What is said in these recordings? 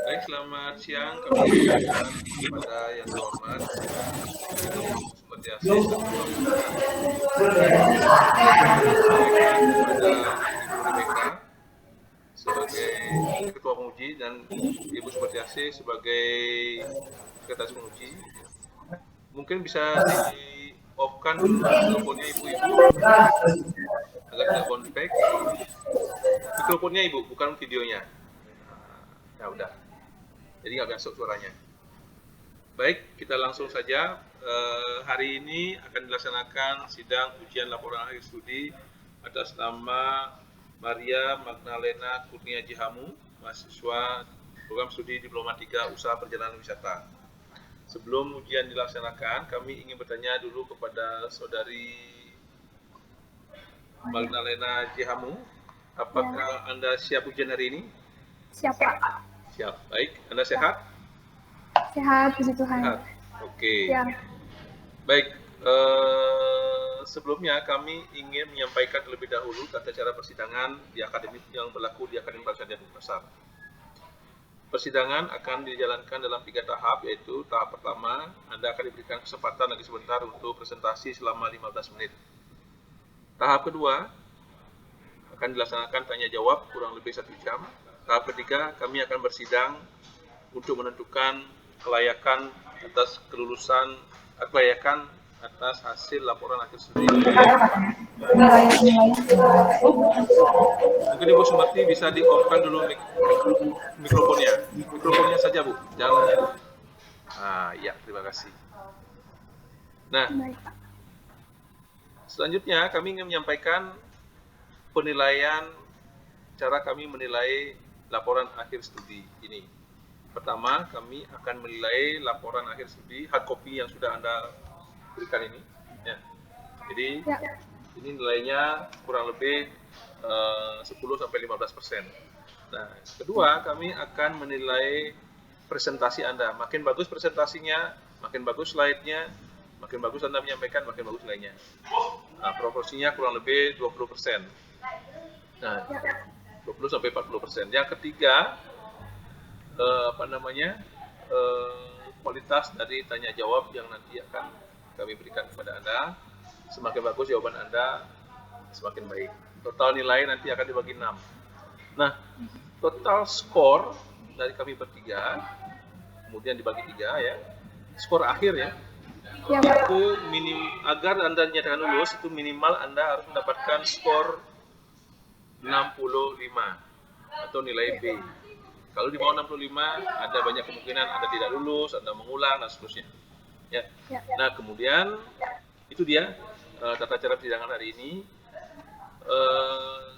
Baik, selamat siang kami ucapkan kepada yang terhormat Ibu Sutiasih Saputra menyampaikan kepada Ibu Rebecca sebagai Ketua Penguji dan Ibu Sutiasih sebagai Sekretaris Penguji. Mungkin bisa di-off-kan dulu mikrofonnya Ibu-Ibu agar tidak bounce back. Mikrofonnya Ibu, bukan videonya. Nah, udah. Jadi nggak masuk suaranya. Baik, kita langsung saja. Hari ini akan dilaksanakan sidang ujian laporan akhir studi atas nama Maria Magdalena Kurnia Jihamu, mahasiswa program studi Diploma 3 Usaha Perjalanan Wisata. Sebelum ujian dilaksanakan, kami ingin bertanya dulu kepada saudari Magdalena Jihamu, apakah Anda siap ujian hari ini? Siap, Pak. Siap. Baik, Anda sehat? Sehat, puji Tuhan. Sehat. Oke. Ya. Baik, sebelumnya kami ingin menyampaikan terlebih dahulu tata cara persidangan di akademik yang berlaku di Akademi Bahasa dan Pasar. Persidangan akan dijalankan dalam 3 tahap, yaitu tahap pertama, Anda akan diberikan kesempatan lagi sebentar untuk presentasi selama 15 menit. Tahap kedua, akan dilaksanakan tanya jawab kurang lebih 1 jam. Tahap ketiga, kami akan bersidang untuk menentukan kelayakan atas hasil laporan akhir studi. Mungkin Ibu Sumarti bisa di-off-kan dulu mikrofonnya. Mikrofonnya saja, Bu. Jangan. Ya, terima kasih. Nah, selanjutnya kami ingin menyampaikan penilaian cara kami menilai laporan akhir studi ini. Pertama, kami akan menilai laporan akhir studi hard copy yang sudah Anda berikan ini. Ya. Jadi, ini nilainya kurang lebih 10-15%. Nah, kedua, kami akan menilai presentasi Anda. Makin bagus presentasinya, makin bagus slide-nya, makin bagus Anda menyampaikan, makin bagus nilainya. Nah, proporsinya kurang lebih 20%. Nah, 20-40%. Yang ketiga, kualitas dari tanya jawab yang nanti akan kami berikan kepada Anda. Semakin bagus jawaban Anda, semakin baik. Total nilai nanti akan dibagi 6. Nah, total skor dari kami bertiga, kemudian dibagi 3 ya. Skor akhir ya. Itu agar Anda dinyatakan lulus, itu minimal Anda harus mendapatkan skor 65 atau nilai B. Kalau di bawah 65, ada banyak kemungkinan Anda tidak lulus, Anda mengulang, dan seterusnya. Ya. Nah, kemudian itu dia tata cara persidangan hari ini.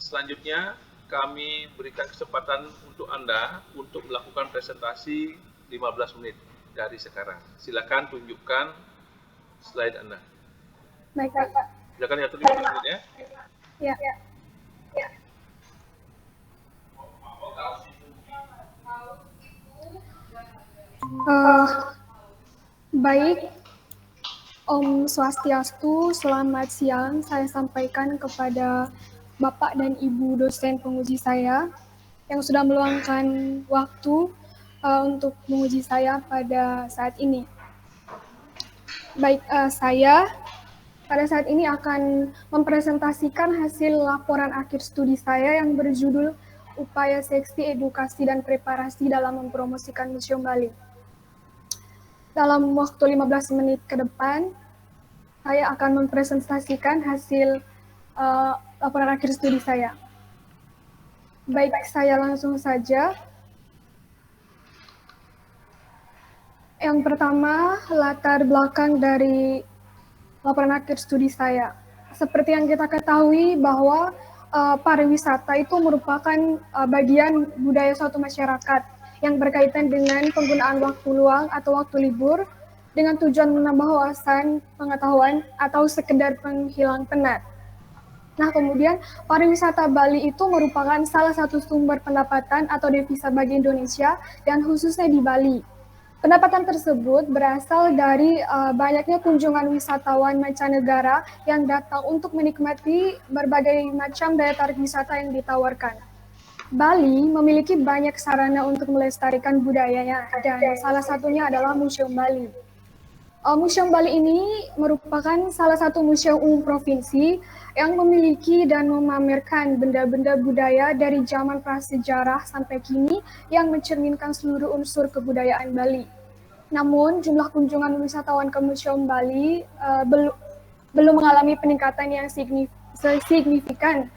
Selanjutnya, kami berikan kesempatan untuk Anda untuk melakukan presentasi 15 menit dari sekarang. Silakan tunjukkan slide Anda. Baik, Pak. Silakan ya, 15 menit ya. Ya. Baik, Om Swastiastu, selamat siang. Saya sampaikan kepada Bapak dan Ibu dosen penguji saya yang sudah meluangkan waktu untuk menguji saya pada saat ini. Baik, saya pada saat ini akan mempresentasikan hasil laporan akhir studi saya yang berjudul Upaya Seleksi Edukasi dan Preparasi dalam Mempromosikan Museum Bali. Dalam waktu 15 menit ke depan, saya akan mempresentasikan hasil laporan akhir studi saya. Baik, saya langsung saja. Yang pertama, latar belakang dari laporan akhir studi saya. Seperti yang kita ketahui bahwa pariwisata itu merupakan bagian budaya suatu masyarakat yang berkaitan dengan penggunaan waktu luang atau waktu libur dengan tujuan menambah wawasan, pengetahuan, atau sekedar penghilang penat. Nah, kemudian pariwisata Bali itu merupakan salah satu sumber pendapatan atau devisa bagi Indonesia dan khususnya di Bali. Pendapatan tersebut berasal dari banyaknya kunjungan wisatawan mancanegara yang datang untuk menikmati berbagai macam daya tarik wisata yang ditawarkan. Bali memiliki banyak sarana untuk melestarikan budayanya, dan salah satunya adalah Museum Bali. Museum Bali ini merupakan salah satu museum umum provinsi yang memiliki dan memamerkan benda-benda budaya dari zaman prasejarah sampai kini yang mencerminkan seluruh unsur kebudayaan Bali. Namun, jumlah kunjungan wisatawan ke Museum Bali belum mengalami peningkatan yang signifikan.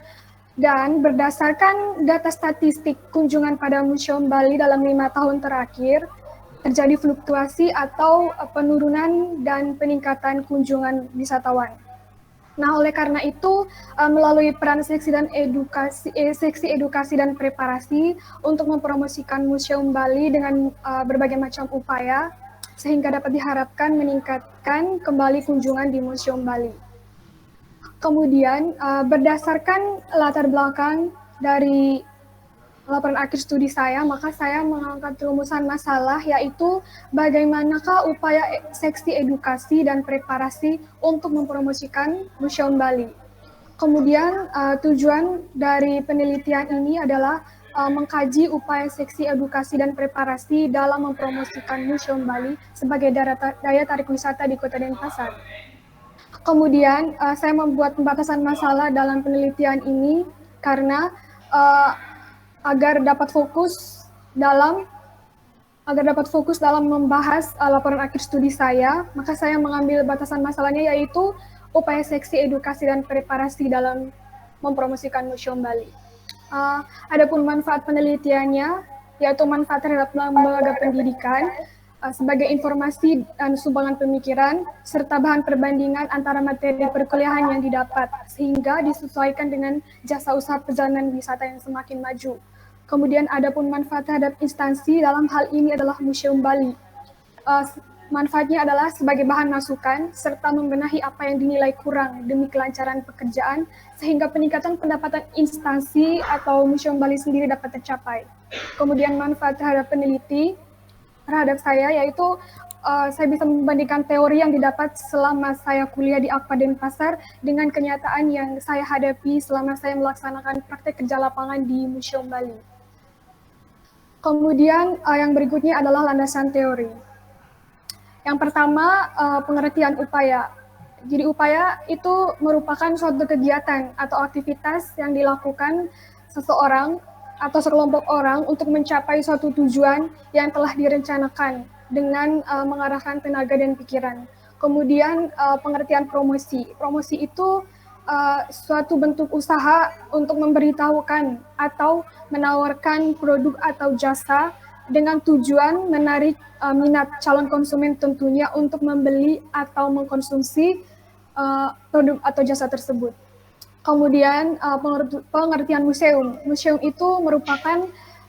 Dan berdasarkan data statistik kunjungan pada Museum Bali dalam 5 tahun terakhir, terjadi fluktuasi atau penurunan dan peningkatan kunjungan wisatawan. Nah, oleh karena itu, melalui peran seksi edukasi dan preparasi untuk mempromosikan Museum Bali dengan berbagai macam upaya, sehingga dapat diharapkan meningkatkan kembali kunjungan di Museum Bali. Kemudian, berdasarkan latar belakang dari laporan akhir studi saya, maka saya mengangkat rumusan masalah, yaitu bagaimanakah upaya seksi edukasi dan preparasi untuk mempromosikan Museum Bali. Kemudian tujuan dari penelitian ini adalah mengkaji upaya seksi edukasi dan preparasi dalam mempromosikan Museum Bali sebagai daya tarik wisata di Kota Denpasar. Kemudian saya membuat pembatasan masalah dalam penelitian ini karena agar dapat fokus dalam membahas laporan akhir studi saya, maka saya mengambil batasan masalahnya yaitu upaya seksi edukasi dan preparasi dalam mempromosikan Museum Bali. Adapun manfaat penelitiannya, yaitu manfaat terhadap lembaga pendidikan, sebagai informasi dan sumbangan pemikiran, serta bahan perbandingan antara materi perkuliahan yang didapat, sehingga disesuaikan dengan jasa usaha perjalanan wisata yang semakin maju. Kemudian adapun manfaat terhadap instansi, dalam hal ini adalah Museum Bali. Manfaatnya adalah sebagai bahan masukan, serta membenahi apa yang dinilai kurang demi kelancaran pekerjaan, sehingga peningkatan pendapatan instansi atau Museum Bali sendiri dapat tercapai. Kemudian manfaat terhadap peneliti, terhadap saya, yaitu saya bisa membandingkan teori yang didapat selama saya kuliah di AKPA Denpasar dengan kenyataan yang saya hadapi selama saya melaksanakan praktek kerja lapangan di Museum Bali. Kemudian yang berikutnya adalah landasan teori. Yang pertama, pengertian upaya. Jadi upaya itu merupakan suatu kegiatan atau aktivitas yang dilakukan seseorang atau sekelompok orang untuk mencapai suatu tujuan yang telah direncanakan dengan mengarahkan tenaga dan pikiran. Kemudian pengertian promosi. Promosi itu suatu bentuk usaha untuk memberitahukan atau menawarkan produk atau jasa dengan tujuan menarik minat calon konsumen tentunya untuk membeli atau mengkonsumsi produk atau jasa tersebut. Kemudian pengertian museum. Museum itu merupakan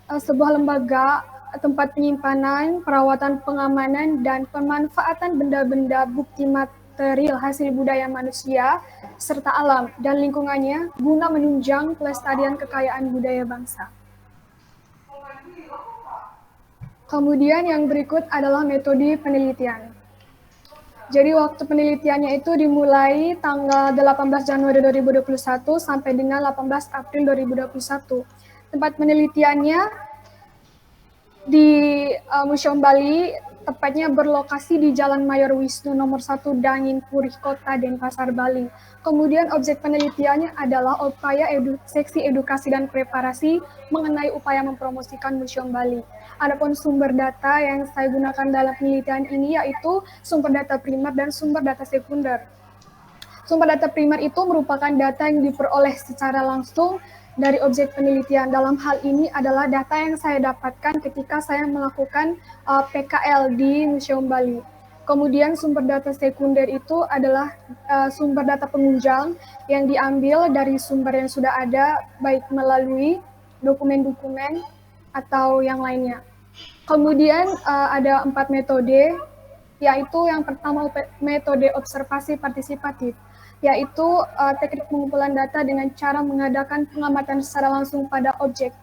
sebuah lembaga tempat penyimpanan, perawatan, pengamanan, dan pemanfaatan benda-benda bukti material hasil budaya manusia serta alam dan lingkungannya guna menunjang pelestarian kekayaan budaya bangsa. Kemudian yang berikut adalah metode penelitian. Jadi waktu penelitiannya itu dimulai tanggal 18 Januari 2021 sampai dengan 18 April 2021. Tempat penelitiannya di Museum Bali, tepatnya berlokasi di Jalan Mayor Wisnu nomor 1 Dangin Purih Kota Denpasar, Bali. Kemudian objek penelitiannya adalah upaya seksi edukasi dan preparasi mengenai upaya mempromosikan Museum Bali. Adapun sumber data yang saya gunakan dalam penelitian ini yaitu sumber data primer dan sumber data sekunder. Sumber data primer itu merupakan data yang diperoleh secara langsung dari objek penelitian. Dalam hal ini adalah data yang saya dapatkan ketika saya melakukan PKL di Museum Bali. Kemudian sumber data sekunder itu adalah sumber data penunjang yang diambil dari sumber yang sudah ada, baik melalui dokumen-dokumen atau yang lainnya. Kemudian ada 4 metode, yaitu yang pertama metode observasi partisipatif, yaitu teknik pengumpulan data dengan cara mengadakan pengamatan secara langsung pada objek,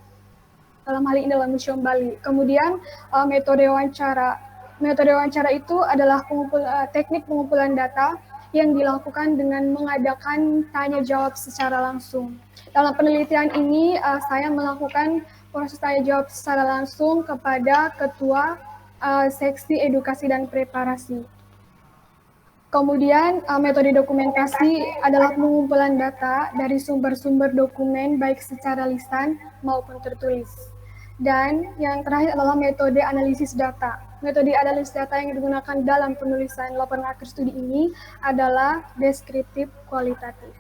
dalam hal ini dalam Museum Bali. Kemudian metode wawancara. Metode wawancara itu adalah teknik pengumpulan data yang dilakukan dengan mengadakan tanya jawab secara langsung. Dalam penelitian ini, saya melakukan proses tanya jawab secara langsung kepada Ketua Seksi Edukasi dan Preparasi. Kemudian metode dokumentasi adalah pengumpulan data dari sumber-sumber dokumen baik secara lisan maupun tertulis. Dan yang terakhir adalah metode analisis data. Metode analisis data yang digunakan dalam penulisan laporan akhir studi ini adalah deskriptif kualitatif.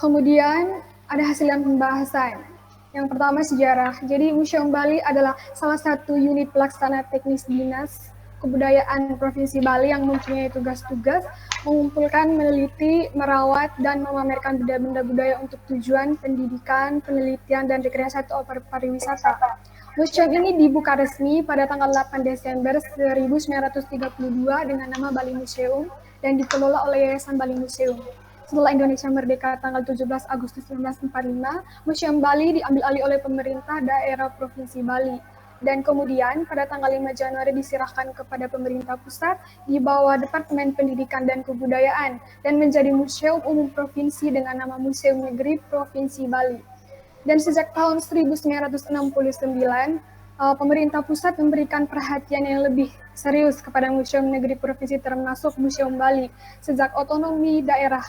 Kemudian ada hasil pembahasan. Yang pertama sejarah. Jadi Museum Bali adalah salah satu unit pelaksana teknis Dinas Kebudayaan Provinsi Bali yang mempunyai tugas-tugas mengumpulkan, meneliti, merawat, dan memamerkan benda-benda budaya untuk tujuan pendidikan, penelitian, dan rekreasi atau pariwisata. Museum ini dibuka resmi pada tanggal 8 Desember 1932 dengan nama Bali Museum dan dikelola oleh Yayasan Bali Museum. Setelah Indonesia merdeka tanggal 17 Agustus 1945, Museum Bali diambil alih oleh pemerintah daerah Provinsi Bali. Dan kemudian pada tanggal 5 Januari diserahkan kepada pemerintah pusat di bawah Departemen Pendidikan dan Kebudayaan dan menjadi Museum Umum Provinsi dengan nama Museum Negeri Provinsi Bali. Dan sejak tahun 1969, pemerintah pusat memberikan perhatian yang lebih serius kepada Museum Negeri Provinsi termasuk Museum Bali. Sejak otonomi daerah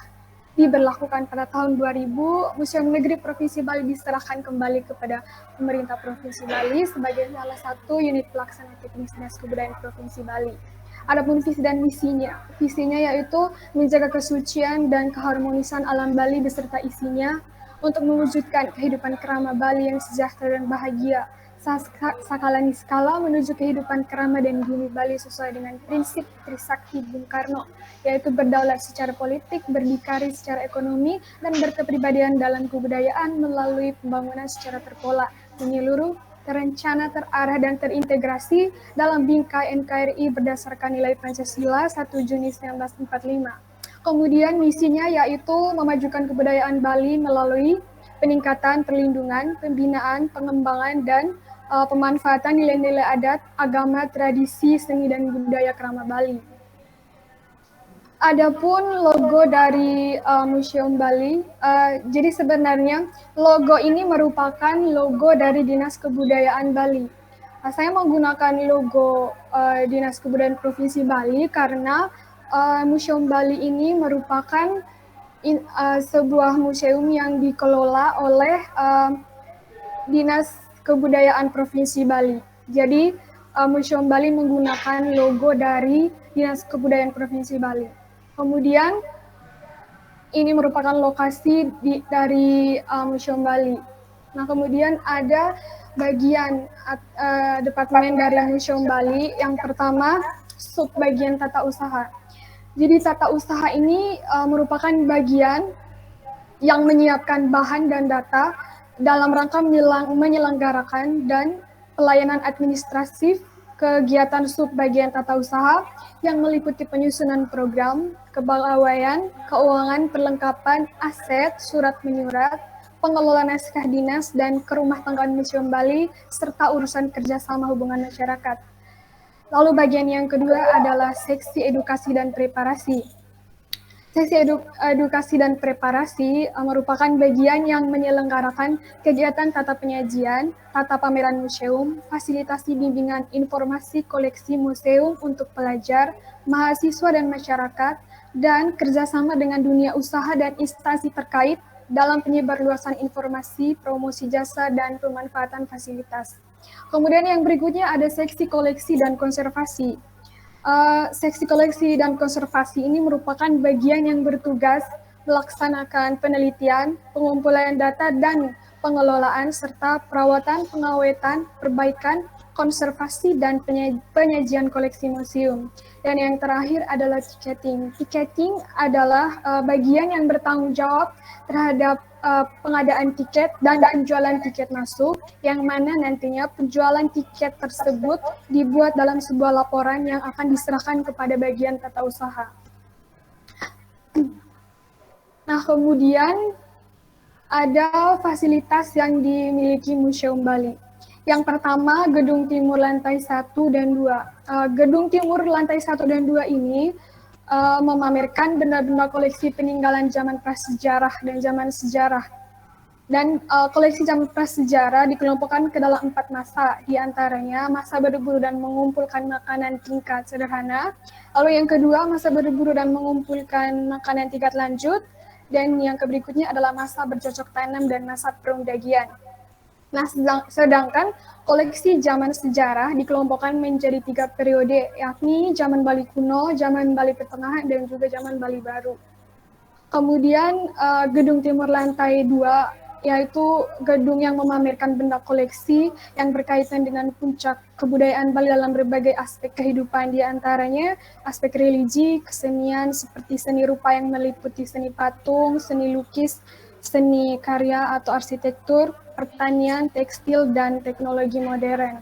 diberlakukan pada tahun 2000, Museum Negeri Provinsi Bali diserahkan kembali kepada pemerintah Provinsi Bali sebagai salah satu unit pelaksana teknis Dinas Kebudayaan Provinsi Bali. Adapun visi dan misinya, visinya yaitu menjaga kesucian dan keharmonisan alam Bali beserta isinya untuk mewujudkan kehidupan kerama Bali yang sejahtera dan bahagia. Sakala niskala menuju kehidupan kerama dan bumi Bali sesuai dengan prinsip Trisakti Bung Karno, yaitu berdaulat secara politik, berdikari secara ekonomi, dan berkepribadian dalam kebudayaan melalui pembangunan secara terpola, menyeluruh, terencana, terarah, dan terintegrasi dalam bingkai NKRI berdasarkan nilai Pancasila 1 Juni 1945. Kemudian misinya yaitu memajukan kebudayaan Bali melalui peningkatan perlindungan, pembinaan, pengembangan, dan pemanfaatan nilai-nilai adat, agama, tradisi, seni, dan budaya kerama Bali. Adapun logo dari Museum Bali, jadi sebenarnya logo ini merupakan logo dari Dinas Kebudayaan Bali. Saya menggunakan logo Dinas Kebudayaan Provinsi Bali karena Museum Bali ini merupakan sebuah museum yang dikelola oleh Dinas Kebudayaan Provinsi Bali. Jadi Museum Bali menggunakan logo dari Dinas Kebudayaan Provinsi Bali. Kemudian ini merupakan lokasi dari Museum Bali. Nah, kemudian ada bagian departemen dari Museum Bali. Yang pertama, subbagian tata usaha. Jadi tata usaha ini merupakan bagian yang menyiapkan bahan dan data dalam rangka menyelenggarakan dan pelayanan administratif kegiatan subbagian tata usaha yang meliputi penyusunan program, kepegawaian, keuangan, perlengkapan, aset, surat menyurat, pengelolaan naskah dinas, dan kerumah tanggaan Museum Bali, serta urusan kerjasama hubungan masyarakat. Lalu bagian yang kedua adalah seksi edukasi dan preparasi. Sesi edukasi dan preparasi merupakan bagian yang menyelenggarakan kegiatan tata penyajian, tata pameran museum, fasilitasi bimbingan informasi koleksi museum untuk pelajar, mahasiswa dan masyarakat, dan kerjasama dengan dunia usaha dan instansi terkait dalam penyebarluasan informasi, promosi jasa, dan pemanfaatan fasilitas. Kemudian yang berikutnya ada seksi koleksi dan konservasi. Seksi koleksi dan konservasi ini merupakan bagian yang bertugas melaksanakan penelitian, pengumpulan data, dan pengelolaan, serta perawatan, pengawetan, perbaikan, konservasi, dan penyajian koleksi museum. Dan yang terakhir adalah ticketing. Ticketing adalah bagian yang bertanggung jawab terhadap pengadaan tiket dan penjualan tiket masuk, yang mana nantinya penjualan tiket tersebut dibuat dalam sebuah laporan yang akan diserahkan kepada bagian tata usaha. Nah, kemudian ada fasilitas yang dimiliki Museum Bali. Yang pertama, Gedung Timur lantai 1 dan 2. Gedung Timur lantai 1 dan 2 ini memamerkan benda-benda koleksi peninggalan zaman prasejarah dan zaman sejarah. Dan koleksi zaman prasejarah dikelompokkan ke dalam 4 masa, di antaranya masa berburu dan mengumpulkan makanan tingkat sederhana. Lalu yang kedua, masa berburu dan mengumpulkan makanan tingkat lanjut. Dan yang berikutnya adalah masa bercocok tanam dan masa perundagian. Nah, sedangkan koleksi zaman sejarah dikelompokkan menjadi 3 periode, yakni zaman Bali kuno, zaman Bali pertengahan, dan juga zaman Bali baru. Kemudian Gedung Timur lantai 2, yaitu gedung yang memamerkan benda koleksi yang berkaitan dengan puncak kebudayaan Bali dalam berbagai aspek kehidupan, di antaranya aspek religi, kesenian seperti seni rupa yang meliputi seni patung, seni lukis, seni karya atau arsitektur, pertanian, tekstil, dan teknologi modern.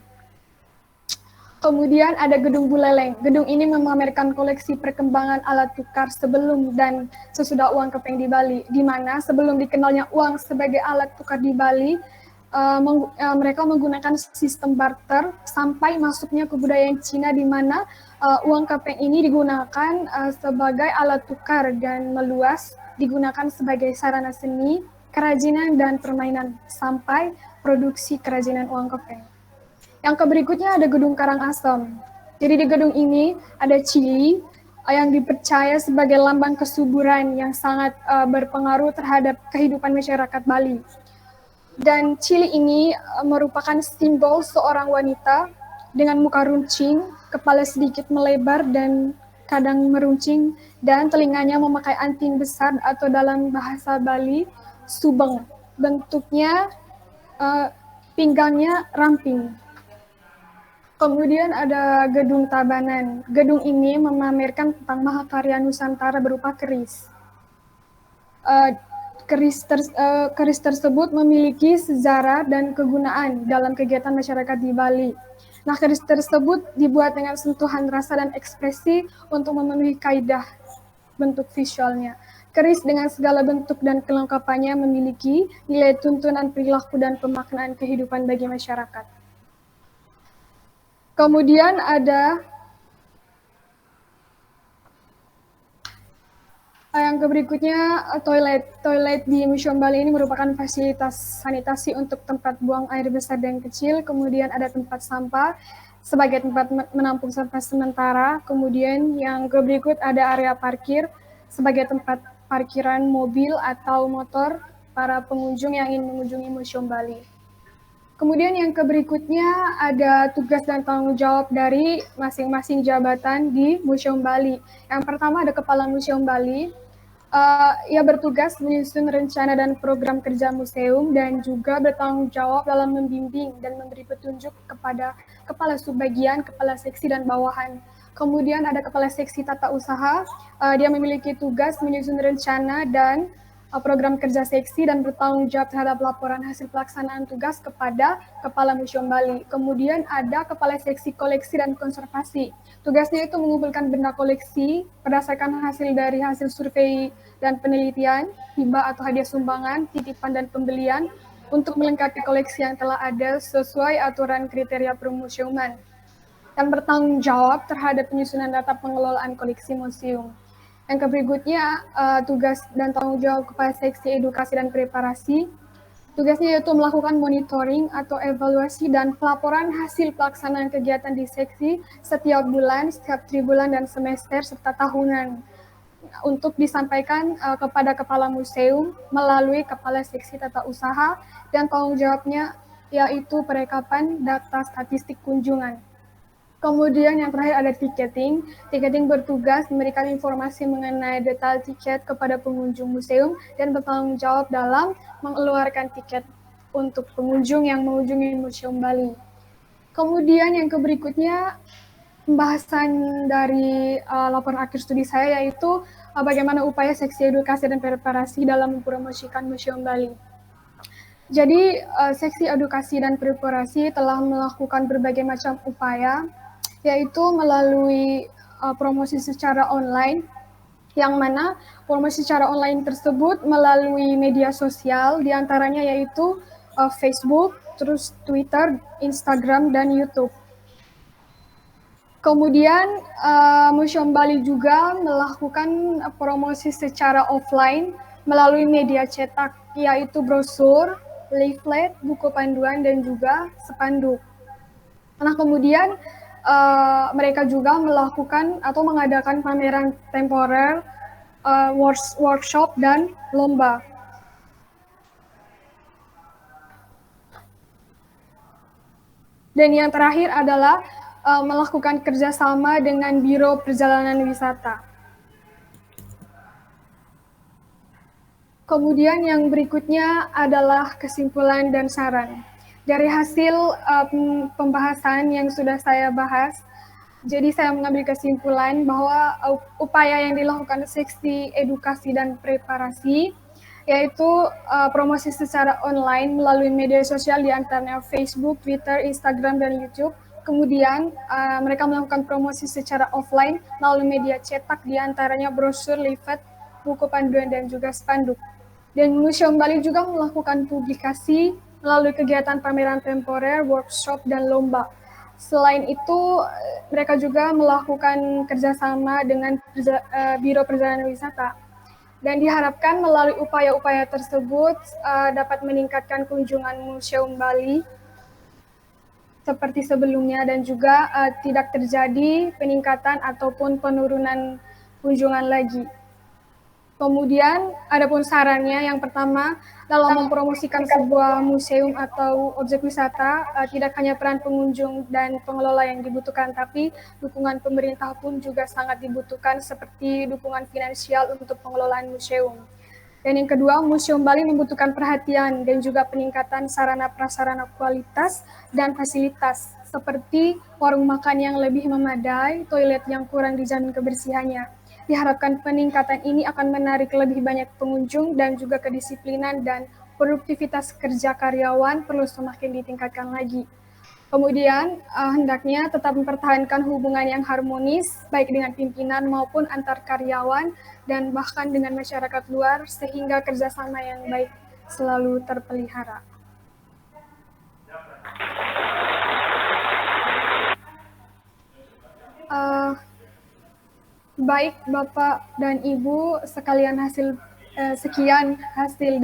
Kemudian ada Gedung Buleleng. Gedung ini memamerkan koleksi perkembangan alat tukar sebelum dan sesudah uang kepeng di Bali, di mana sebelum dikenalnya uang sebagai alat tukar di Bali, mereka menggunakan sistem barter sampai masuknya kebudayaan Cina, di mana uang kepeng ini digunakan sebagai alat tukar dan meluas digunakan sebagai sarana seni, kerajinan, dan permainan sampai produksi kerajinan uang kepeng. Yang berikutnya ada Gedung Karangasem. Jadi di gedung ini ada cili yang dipercaya sebagai lambang kesuburan yang sangat berpengaruh terhadap kehidupan masyarakat Bali. Dan cili ini merupakan simbol seorang wanita dengan muka runcing, kepala sedikit melebar dan kadang meruncing, dan telinganya memakai anting besar atau dalam bahasa Bali, subeng. Bentuknya pinggangnya ramping. Kemudian ada Gedung Tabanan. Gedung ini memamerkan tentang mahakarya Nusantara berupa keris. Keris tersebut memiliki sejarah dan kegunaan dalam kegiatan masyarakat di Bali. Nah, keris tersebut dibuat dengan sentuhan rasa dan ekspresi untuk memenuhi kaidah bentuk visualnya. Keris dengan segala bentuk dan kelengkapannya memiliki nilai tuntunan perilaku dan pemaknaan kehidupan bagi masyarakat. Kemudian ada yang berikutnya, toilet di Museum Bali ini merupakan fasilitas sanitasi untuk tempat buang air besar dan kecil. Kemudian ada tempat sampah sebagai tempat menampung sampah sementara. Kemudian yang berikut ada area parkir sebagai tempat parkiran mobil atau motor para pengunjung yang ingin mengunjungi Museum Bali. Kemudian yang berikutnya ada tugas dan tanggung jawab dari masing-masing jabatan di Museum Bali. Yang pertama ada Kepala Museum Bali. Ia bertugas menyusun rencana dan program kerja museum dan juga bertanggung jawab dalam membimbing dan memberi petunjuk kepada kepala subbagian, kepala seksi, dan bawahan. Kemudian ada Kepala Seksi Tata Usaha. Dia memiliki tugas menyusun rencana dan program kerja seksi dan bertanggung jawab terhadap laporan hasil pelaksanaan tugas kepada Kepala Museum Bali. Kemudian ada Kepala Seksi Koleksi dan Konservasi. Tugasnya itu mengumpulkan benda koleksi berdasarkan hasil dari hasil survei dan penelitian, hibah atau hadiah sumbangan, titipan dan pembelian untuk melengkapi koleksi yang telah ada sesuai aturan kriteria permuseuman. Dan bertanggung jawab terhadap penyusunan data pengelolaan koleksi museum. Yang berikutnya, tugas dan tanggung jawab Kepala Seksi Edukasi dan Preparasi. Tugasnya yaitu melakukan monitoring atau evaluasi dan pelaporan hasil pelaksanaan kegiatan di seksi setiap bulan, setiap tribulan, dan semester, serta tahunan untuk disampaikan kepada Kepala Museum melalui Kepala Seksi Tata Usaha, dan tanggung jawabnya yaitu perekapan data statistik kunjungan. Kemudian yang terakhir ada tiketing. Tiketing bertugas memberikan informasi mengenai detail tiket kepada pengunjung museum dan bertanggung jawab dalam mengeluarkan tiket untuk pengunjung yang mengunjungi Museum Bali. Kemudian yang berikutnya, pembahasan dari laporan akhir studi saya yaitu bagaimana upaya Seksi Edukasi dan Preparasi dalam mempromosikan Museum Bali. Jadi, Seksi Edukasi dan Preparasi telah melakukan berbagai macam upaya, yaitu melalui promosi secara online, yang mana promosi secara online tersebut melalui media sosial, diantaranya yaitu Facebook, terus Twitter, Instagram, dan YouTube. Kemudian Museum Bali juga melakukan promosi secara offline melalui media cetak, yaitu brosur, leaflet, buku panduan, dan juga spanduk. Nah, kemudian mereka juga melakukan atau mengadakan pameran temporer, workshop, dan lomba. Dan yang terakhir adalah melakukan kerjasama dengan Biro Perjalanan Wisata. Kemudian yang berikutnya adalah kesimpulan dan saran. Dari hasil pembahasan yang sudah saya bahas, jadi saya mengambil kesimpulan bahwa upaya yang dilakukan seksi edukasi dan preparasi, yaitu promosi secara online melalui media sosial di antaranya Facebook, Twitter, Instagram, dan YouTube. Kemudian mereka melakukan promosi secara offline melalui media cetak di antaranya brosur, leaflet, buku panduan, dan juga spanduk. Dan Museum Bali juga melakukan publikasi melalui kegiatan pameran temporer, workshop, dan lomba. Selain itu, mereka juga melakukan kerjasama dengan Biro Perjalanan Wisata. Dan diharapkan melalui upaya-upaya tersebut dapat meningkatkan kunjungan Museum Bali seperti sebelumnya dan juga tidak terjadi peningkatan ataupun penurunan kunjungan lagi. Kemudian, adapun sarannya, yang pertama, dalam mempromosikan sebuah museum atau objek wisata, tidak hanya peran pengunjung dan pengelola yang dibutuhkan, tapi dukungan pemerintah pun juga sangat dibutuhkan, seperti dukungan finansial untuk pengelolaan museum. Dan yang kedua, Museum Bali membutuhkan perhatian dan juga peningkatan sarana-prasarana kualitas dan fasilitas, seperti warung makan yang lebih memadai, toilet yang kurang dijamin kebersihannya. Diharapkan peningkatan ini akan menarik lebih banyak pengunjung dan juga kedisiplinan dan produktivitas kerja karyawan perlu semakin ditingkatkan lagi. Kemudian hendaknya tetap mempertahankan hubungan yang harmonis baik dengan pimpinan maupun antar karyawan dan bahkan dengan masyarakat luar sehingga kerjasama yang baik selalu terpelihara. Baik Bapak dan Ibu sekalian, sekian hasil